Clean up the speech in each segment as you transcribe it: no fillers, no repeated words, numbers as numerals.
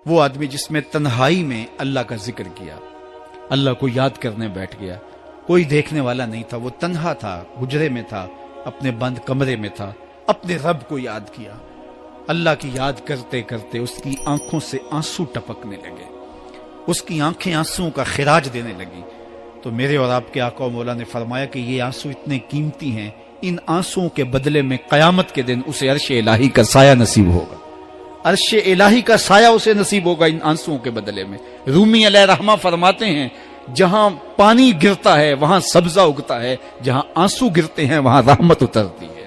وہ آدمی جس میں تنہائی میں اللہ کا ذکر کیا، اللہ کو یاد کرنے بیٹھ گیا، کوئی دیکھنے والا نہیں تھا، وہ تنہا تھا، حجرے میں تھا، اپنے بند کمرے میں تھا، اپنے رب کو یاد کیا۔ اللہ کی یاد کرتے کرتے اس کی آنکھوں سے آنسو ٹپکنے لگے، اس کی آنکھیں آنسوؤں کا خراج دینے لگی۔ تو میرے اور آپ کے آقا و مولا نے فرمایا کہ یہ آنسو اتنے قیمتی ہیں، ان آنسوؤں کے بدلے میں قیامت کے دن اسے عرش الہی کا سایہ نصیب ہوگا، عرش الہی کا سایہ اسے نصیب ہوگا ان آنسوؤں کے بدلے میں۔ رومی علیہ رحمہ فرماتے ہیں جہاں پانی گرتا ہے وہاں سبزہ اگتا ہے، جہاں آنسو گرتے ہیں وہاں رحمت اترتی ہے۔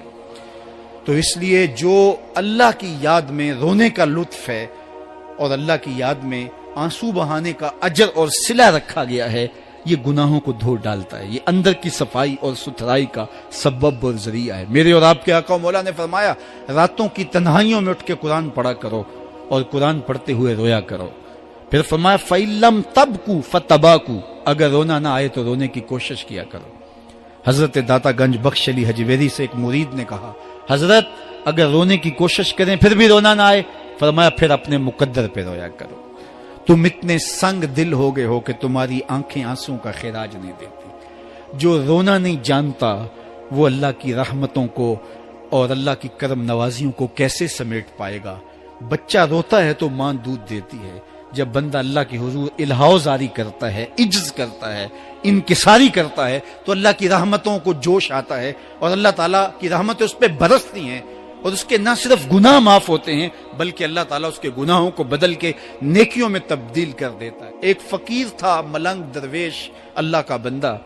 تو اس لیے جو اللہ کی یاد میں رونے کا لطف ہے اور اللہ کی یاد میں آنسو بہانے کا اجر اور صلہ رکھا گیا ہے، یہ گناہوں کو دھو ڈالتا ہے، یہ اندر کی صفائی اور ستھرائی کا سبب اور ذریعہ ہے۔ میرے اور آپ کے آقا و مولا نے فرمایا راتوں کی تنہائیوں میں اٹھ کے قرآن پڑھا کرو اور قرآن پڑھتے ہوئے رویا کرو۔ پھر فرمایا فَإِلَّمْ تَبْكُوا فَتَبَاكُوا، اگر رونا نہ آئے تو رونے کی کوشش کیا کرو۔ حضرت داتا گنج بخش علی حجویری سے ایک مرید نے کہا حضرت اگر رونے کی کوشش کریں پھر بھی رونا نہ آئے، فرمایا پھر اپنے مقدر پہ رویا کرو۔ تم اتنے سنگ دل ہو گئے ہو کہ تمہاری آنکھیں آنسوں کا خراج نہیں دیتی۔ جو رونا نہیں جانتا وہ اللہ کی رحمتوں کو اور اللہ کی کرم نوازیوں کو کیسے سمیٹ پائے گا؟ بچہ روتا ہے تو ماں دودھ دیتی ہے، جب بندہ اللہ کے حضور الہو زاری کرتا ہے، عجز کرتا ہے، انکساری کرتا ہے تو اللہ کی رحمتوں کو جوش آتا ہے اور اللہ تعالیٰ کی رحمتیں اس پہ برستی ہیں اور اس کے نہ صرف گناہ معاف ہوتے ہیں بلکہ اللہ تعالیٰ اس کے گناہوں کو بدل کے نیکیوں میں تبدیل کر دیتا ہے۔ ایک فقیر تھا، ملنگ درویش، اللہ کا بندہ،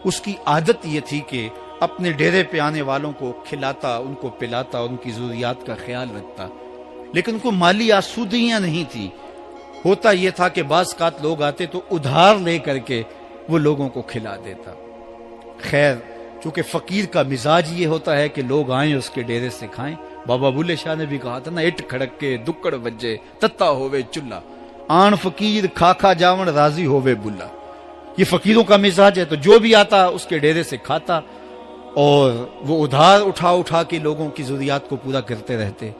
اس کی عادت یہ تھی کہ اپنے ڈیرے پہ آنے والوں کو کھلاتا، ان کو پلاتا، ان کی ضروریات کا خیال رکھتا، لیکن ان کو مالی آسودگیاں نہیں تھی۔ ہوتا یہ تھا کہ بعض اوقات لوگ آتے تو ادھار لے کر کے وہ لوگوں کو کھلا دیتا۔ خیر چونکہ فقیر کا مزاج یہ ہوتا ہے کہ لوگ آئیں اس کے ڈیرے سے کھائیں، بابا بلے شاہ نے بھی کہا تھا نا اٹ کھڑک کے دکڑ بجے تتا ہووے چلا، آن فقیر کھا کھا جاون راضی ہووے بلا۔ یہ فقیروں کا مزاج ہے، تو جو بھی آتا اس کے ڈیرے سے کھاتا اور وہ ادھار اٹھا اٹھا کے لوگوں کی ضروریات کو پورا کرتے رہتے۔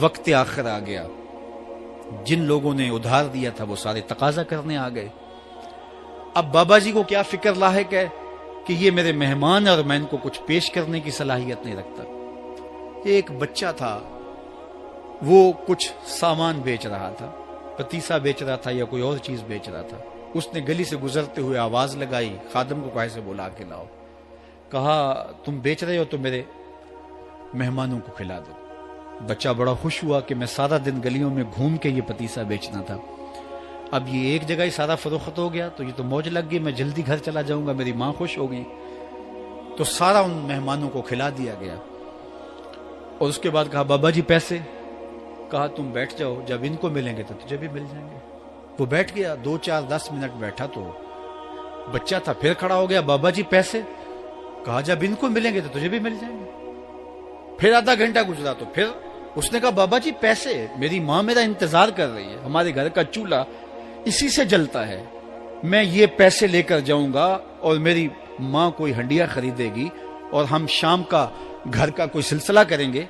وقت آخر آ گیا، جن لوگوں نے ادھار دیا تھا وہ سارے تقاضا کرنے آ گئے۔ اب بابا جی کو کیا فکر لاحق ہے کہ یہ میرے مہمان اور میں ان کو کچھ پیش کرنے کی صلاحیت نہیں رکھتا۔ ایک بچہ تھا، وہ کچھ سامان بیچ رہا تھا، پتیسا بیچ رہا تھا یا کوئی اور چیز بیچ رہا تھا۔ اس نے گلی سے گزرتے ہوئے آواز لگائی، خادم کو کہا سے بلا کے لاؤ، کہا تم بیچ رہے ہو تو میرے مہمانوں کو کھلا دو۔ بچہ بڑا خوش ہوا کہ میں سارا دن گلیوں میں گھوم کے یہ پتیسا بیچنا تھا، اب یہ ایک جگہ ہی سارا فروخت ہو گیا تو یہ تو موج لگ گئی، میں جلدی گھر چلا جاؤں گا، میری ماں خوش ہو گئی۔ تو سارا ان مہمانوں کو کھلا دیا گیا اور اس کے بعد کہا بابا جی پیسے، کہا تم بیٹھ جاؤ، جب ان کو ملیں گے تو تجھے بھی مل جائیں گے۔ وہ بیٹھ گیا، 2 4 10 منٹ بیٹھا تو بچہ تھا، پھر کھڑا ہو گیا، بابا جی پیسے، کہا جب ان کو ملیں گے تو تجھے بھی مل جائیں گے۔ پھر آدھا گھنٹہ گزرا تو پھر اس نے کہا بابا جی پیسے، میری ماں میرا انتظار کر رہی ہے، ہمارے گھر کا چولہا اسی سے جلتا ہے، میں یہ پیسے لے کر جاؤں گا اور میری ماں کوئی ہنڈیا خریدے گی اور ہم شام کا گھر کا کوئی سلسلہ کریں گے۔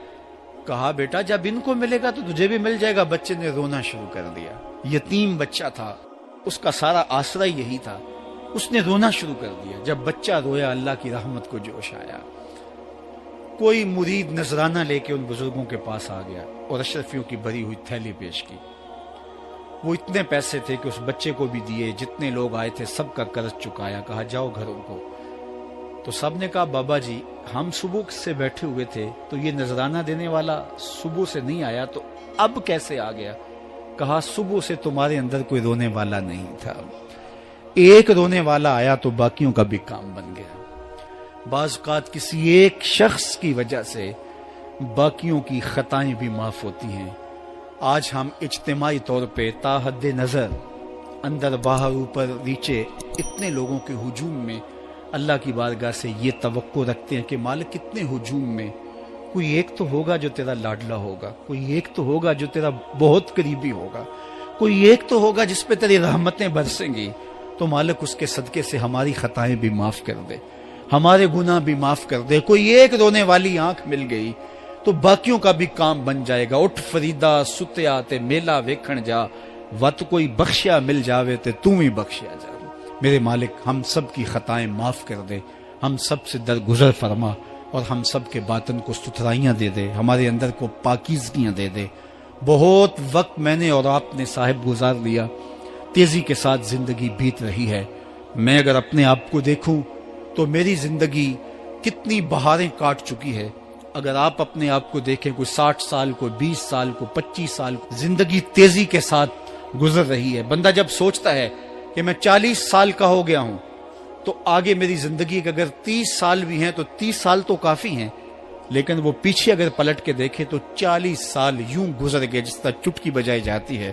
کہا بیٹا جب ان کو ملے گا تو تجھے بھی مل جائے گا۔ بچے نے رونا شروع کر دیا، یتیم بچہ تھا، اس کا سارا آسرا یہی تھا، اس نے رونا شروع کر دیا۔ جب بچہ رویا اللہ کی رحمت کو جوش آیا، کوئی مرید نذرانہ لے کے ان بزرگوں کے پاس آ گیا اور اشرفیوں کی بھری ہوئی تھیلی پیش کی۔ وہ اتنے پیسے تھے کہ اس بچے کو بھی دیے، جتنے لوگ آئے تھے سب کا قرض چکایا، کہا جاؤ گھروں کو۔ تو سب نے کہا بابا جی ہم صبح سے بیٹھے ہوئے تھے تو یہ نذرانہ دینے والا صبح سے نہیں آیا تو اب کیسے آ گیا؟ کہا صبح سے تمہارے اندر کوئی رونے والا نہیں تھا، ایک رونے والا آیا تو باقیوں کا بھی کام بن گیا۔ بعض اوقات کسی ایک شخص کی وجہ سے باقیوں کی خطائیں بھی معاف ہوتی ہیں۔ آج ہم اجتماعی طور پہ تا حد نظر اندر باہر اوپر نیچے اتنے لوگوں کے ہجوم میں اللہ کی بارگاہ سے یہ توقع رکھتے ہیں کہ مالک کتنے ہجوم میں کوئی ایک تو ہوگا جو تیرا لاڈلا ہوگا، کوئی ایک تو ہوگا جو تیرا بہت قریبی ہوگا، کوئی ایک تو ہوگا جس پہ تیری رحمتیں برسیں گی۔ تو مالک اس کے صدقے سے ہماری خطائیں بھی معاف کر دے، ہمارے گناہ بھی معاف کر دے۔ کوئی ایک رونے والی آنکھ مل گئی تو باقیوں کا بھی کام بن جائے گا. اٹھ فریدا ستیا تے میلا ویکھن جا, وت کوئی بخشیا مل جاوے تے تو ہی بخشیا جا. میرے مالک ہم سب کی خطائیں معاف کر دے, ہم سب سے درگزر فرما, اور ہم سب کے باطن کو ستھرائیاں دے دے, ہمارے اندر کو پاکیزگیاں دے دے. بہت وقت میں نے اور آپ نے صاحب گزار لیا, تیزی کے ساتھ زندگی بیت رہی ہے. میں اگر اپنے آپ کو دیکھوں تو میری زندگی کتنی بہاریں کاٹ چکی ہے. اگر آپ اپنے آپ کو دیکھیں, کوئی 60 سال, کوئی 20 سال, کوئی 25 سال, زندگی تیزی کے ساتھ گزر رہی ہے. بندہ جب سوچتا ہے کہ میں 40 سال کا ہو گیا ہوں تو آگے میری زندگی کے اگر 30 سال بھی ہیں تو 30 سال تو کافی ہیں, لیکن وہ پیچھے اگر پلٹ کے دیکھے تو 40 سال یوں گزر گئے جس طرح چٹکی بجائی جاتی ہے.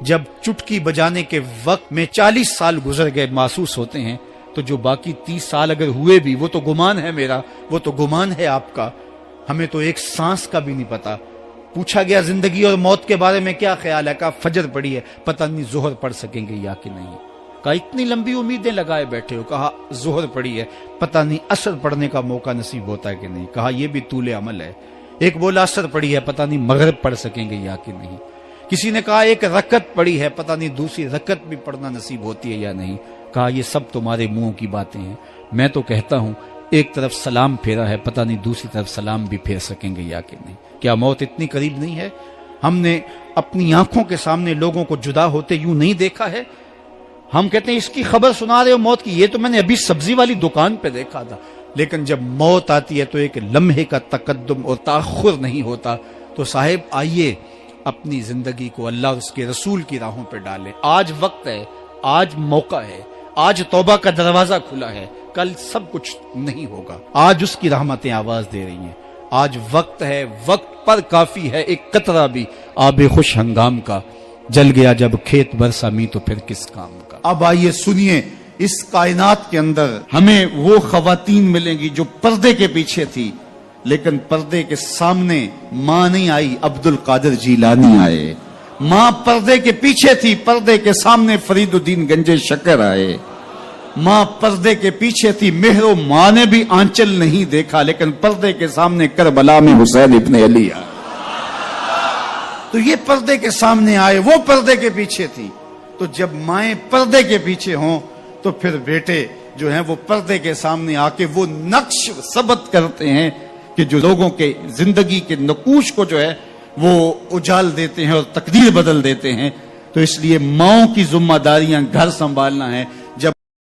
جب چٹکی بجانے کے وقت میں 40 سال گزر گئے محسوس ہوتے ہیں, تو جو باقی 30 سال اگر ہوئے بھی, وہ تو گمان ہے میرا, وہ تو گمان ہے آپ کا. ہمیں تو ایک سانس کا بھی نہیں پتا. پوچھا گیا زندگی اور موت کے بارے میں کیا خیال ہے, کہا فجر پڑی ہے, پتہ نہیں ظہر پڑھ سکیں گے یا کہ نہیں. کہا اتنی لمبی امیدیں لگائے بیٹھے ہو, کہا ظہر پڑی ہے, پتہ نہیں عصر پڑھنے کا موقع نصیب ہوتا ہے کہ نہیں. کہا یہ بھی طول عمل ہے. ایک بولا عصر پڑی ہے, پتہ نہیں مغرب پڑھ سکیں گے یا کہ نہیں. کسی نے کہا ایک رکعت پڑی ہے, پتہ نہیں دوسری رکعت بھی پڑھنا نصیب ہوتی ہے یا نہیں. کہا یہ سب تمہارے منہوں کی باتیں ہیں. میں تو کہتا ہوں ایک طرف سلام پھیرا ہے, پتہ نہیں دوسری طرف سلام بھی پھیر سکیں گے یا کہ نہیں. کیا موت اتنی قریب نہیں ہے؟ ہم نے اپنی آنکھوں کے سامنے لوگوں کو جدا ہوتے یوں نہیں دیکھا ہے. ہم کہتے ہیں اس کی خبر سنا رہے ہو موت کی, یہ تو میں نے ابھی سبزی والی دکان پہ دیکھا تھا. لیکن جب موت آتی ہے تو ایک لمحے کا تقدم اور تاخر نہیں ہوتا. تو صاحب آئیے اپنی زندگی کو اللہ اور اس کے رسول کی راہوں پہ ڈالیں. آج وقت ہے, آج موقع ہے, آج توبہ کا دروازہ کھلا ہے. کل سب کچھ نہیں ہوگا. آج اس کی رحمتیں آواز دے رہی ہیں. آج وقت ہے, وقت پر کافی ہے ایک قطرہ بھی آب خوش ہنگام کا. جل گیا جب کھیت برسا می تو پھر کس کام کا. اب آئیے سنیے, اس کائنات کے اندر ہمیں وہ خواتین ملیں گی جو پردے کے پیچھے تھی, لیکن پردے کے سامنے ماں نہیں آئی, عبد القادر جیلانی آئے. ماں پردے کے پیچھے تھی, پردے کے سامنے فرید الدین گنج شکر آئے. ماں پردے کے پیچھے تھی, مہر و ماں نے بھی آنچل نہیں دیکھا, لیکن پردے کے سامنے کربلا میں حسین ابن علی آئے. تو یہ پردے کے سامنے آئے, وہ پردے کے پیچھے تھی. تو جب مائیں پردے کے پیچھے ہوں تو پھر بیٹے جو ہیں وہ پردے کے سامنے آ کے وہ نقش ثبت کرتے ہیں کہ جو لوگوں کے زندگی کے نقوش کو جو ہے وہ اجال دیتے ہیں اور تقدیر بدل دیتے ہیں. تو اس لیے ماؤں کی ذمہ داریاں گھر سنبھالنا ہے,